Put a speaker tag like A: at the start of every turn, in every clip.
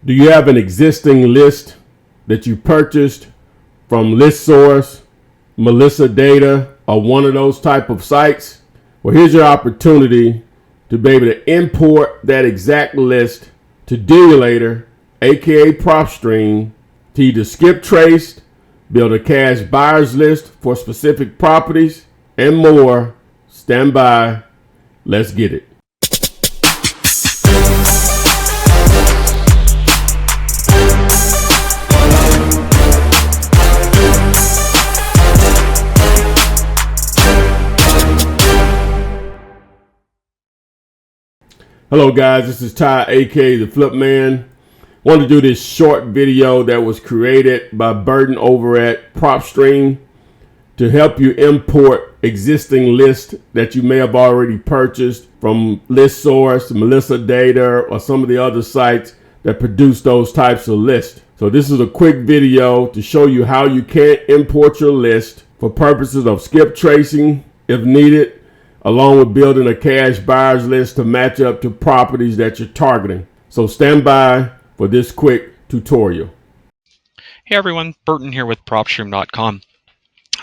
A: Do you have an existing list that you purchased from ListSource, Melissa Data, or one of those type of sites? Well, here's your opportunity to be able to import that exact list to Dealulator, aka PropStream, to either skip trace, build a cash buyers list for specific properties, and more. Stand by. Let's get it. Hello guys, this is Ty, aka the Flip Man. I wanted to do this short video that was created by Burton over at PropStream to help you import existing lists that you may have already purchased from ListSource, Melissa Data, or some of the other sites that produce those types of lists. So this is a quick video to show you how you can import your list for purposes of skip tracing if needed, along with building a cash buyers list to match up to properties that you're targeting. So stand by for this quick tutorial.
B: Hey everyone, Burton here with PropStream.com.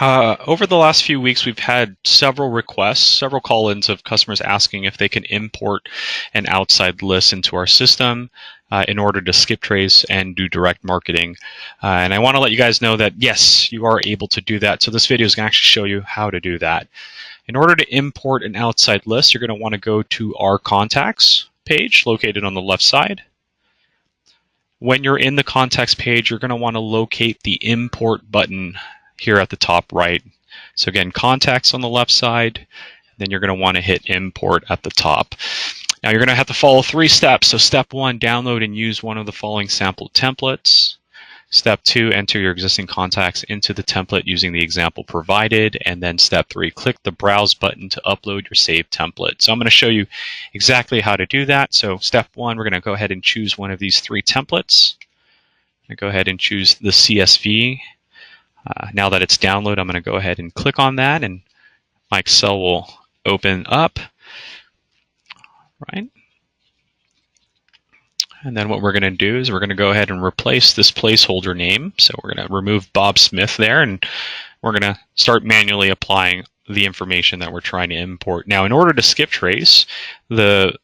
B: Over the last few weeks, we've had several requests, several call-ins of customers asking if they can import an outside list into our system in order to skip trace and do direct marketing. And I want to let you guys know that yes, you are able to do that. So this video is going to actually show you how to do that. In order to import an outside list, you're going to want to go to our contacts page located on the left side. When you're in the contacts page, you're going to want to locate the import button here at the top right. So again, contacts on the left side, then you're going to want to hit import at the top. Now you're going to have to follow 3 steps. So step 1, download and use one of the following sample templates. Step 2, enter your existing contacts into the template using the example provided. And then step 3, click the browse button to upload your saved template. So I'm going to show you exactly how to do that. So step 1, we're going to go ahead and choose one of these 3 templates. I'm going to go ahead and choose the CSV. Now that it's downloaded, I'm going to go ahead and click on that and my Excel will open up. Right. And then what we're going to do is we're going to go ahead and replace this placeholder name. So we're going to remove Bob Smith there, and we're going to start manually applying the information that we're trying to import. Now, in order to skip trace, the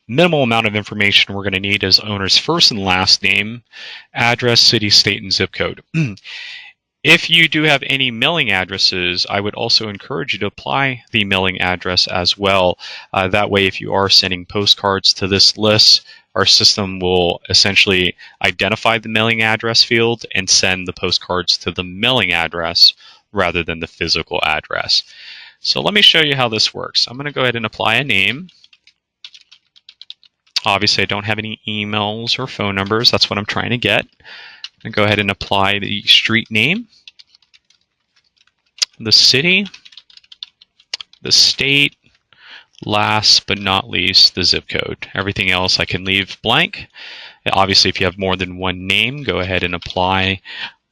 B: minimal amount of information we're going to need is owner's first and last name, address, city, state, and zip code. If you do have any mailing addresses, I would also encourage you to apply the mailing address as well. That way, if you are sending postcards to this list, our system will essentially identify the mailing address field and send the postcards to the mailing address rather than the physical address. So let me show you how this works. I'm going to go ahead and apply a name. Obviously, I don't have any emails or phone numbers. That's what I'm trying to get. I'm going to go ahead and apply the street name, the city, the state, last but not least, the zip code. Everything else I can leave blank. Obviously, if you have more than one name, go ahead and apply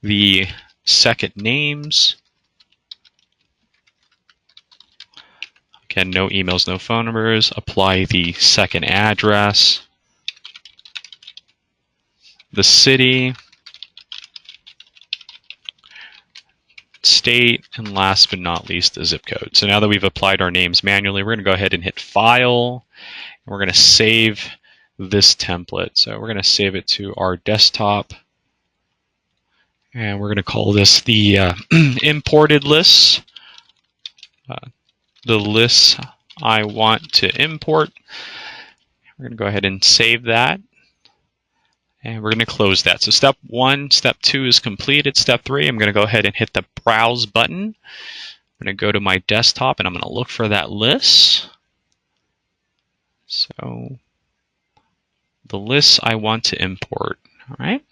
B: the second names. Again, no emails, no phone numbers. Apply the second address, the city, state, and last but not least, the zip code. So now that we've applied our names manually, we're going to go ahead and hit File. And we're going to save this template. So we're going to save it to our desktop. And we're going to call this the imported list. The list I want to import. We're going to go ahead and save that. And we're going to close that. So step 1, step 2 is completed. Step 3, I'm going to go ahead and hit the browse button. I'm going to go to my desktop and I'm going to look for that list. So the list I want to import. All right.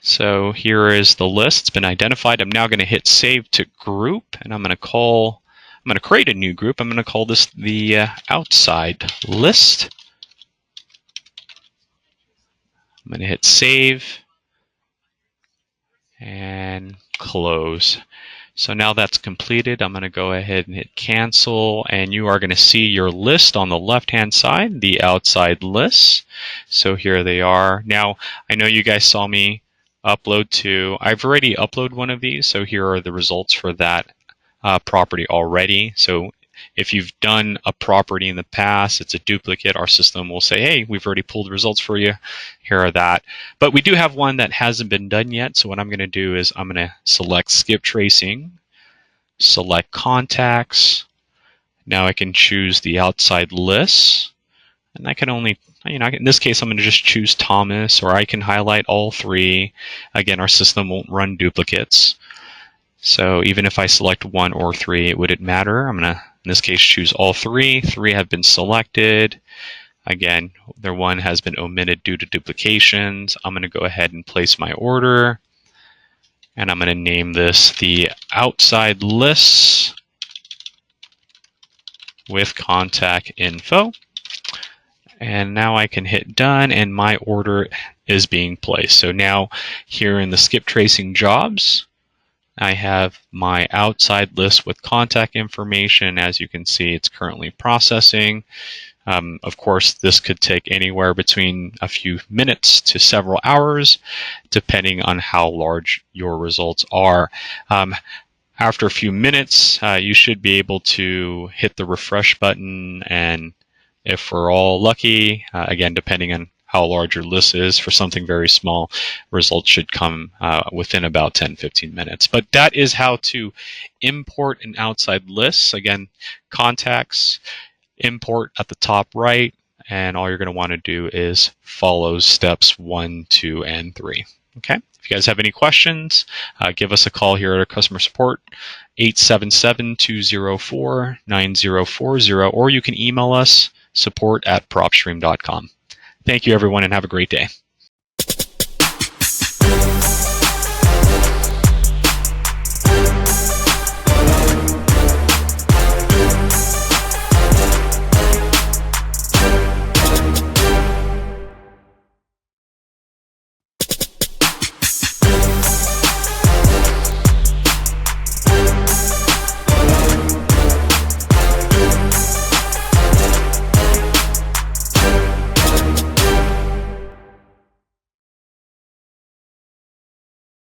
B: So here is the list. It's been identified. I'm now going to hit save to group, and I'm going to create a new group. I'm going to call this the outside list. I'm going to hit save and close. So now that's completed, I'm going to go ahead and hit cancel, and you are going to see your list on the left-hand side, the outside lists. So here they are. Now, I know you guys saw me upload to, I've already uploaded one of these, so here are the results for that property already. So if you've done a property in the past, it's a duplicate, our system will say, hey, we've already pulled the results for you. Here are that. But we do have one that hasn't been done yet. So what I'm going to do is I'm going to select skip tracing, select contacts. Now I can choose the outside lists. And I can only, in this case, I'm going to just choose Thomas, or I can highlight all three. Again, our system won't run duplicates. So even if I select 1 or 3, it wouldn't matter. I'm going to, in this case, choose all 3. 3 have been selected. Again, their 1 has been omitted due to duplications. I'm going to go ahead and place my order. And I'm going to name this the outside lists with contact info. And now I can hit done, and my order is being placed. So now here in the skip tracing jobs, I have my outside list with contact information. As you can see, it's currently processing. Of course, this could take anywhere between a few minutes to several hours, depending on how large your results are. After a few minutes, you should be able to hit the refresh button, and if we're all lucky, again, depending on how large your list is, for something very small, results should come within about 10-15 minutes. But that is how to import an outside list. Again, contacts, import at the top right, and all you're going to want to do is follow steps 1, 2, and 3. Okay. If you guys have any questions, give us a call here at our customer support, 877-204-9040, or you can email us support@propstream.com. Thank you, everyone, and have a great day.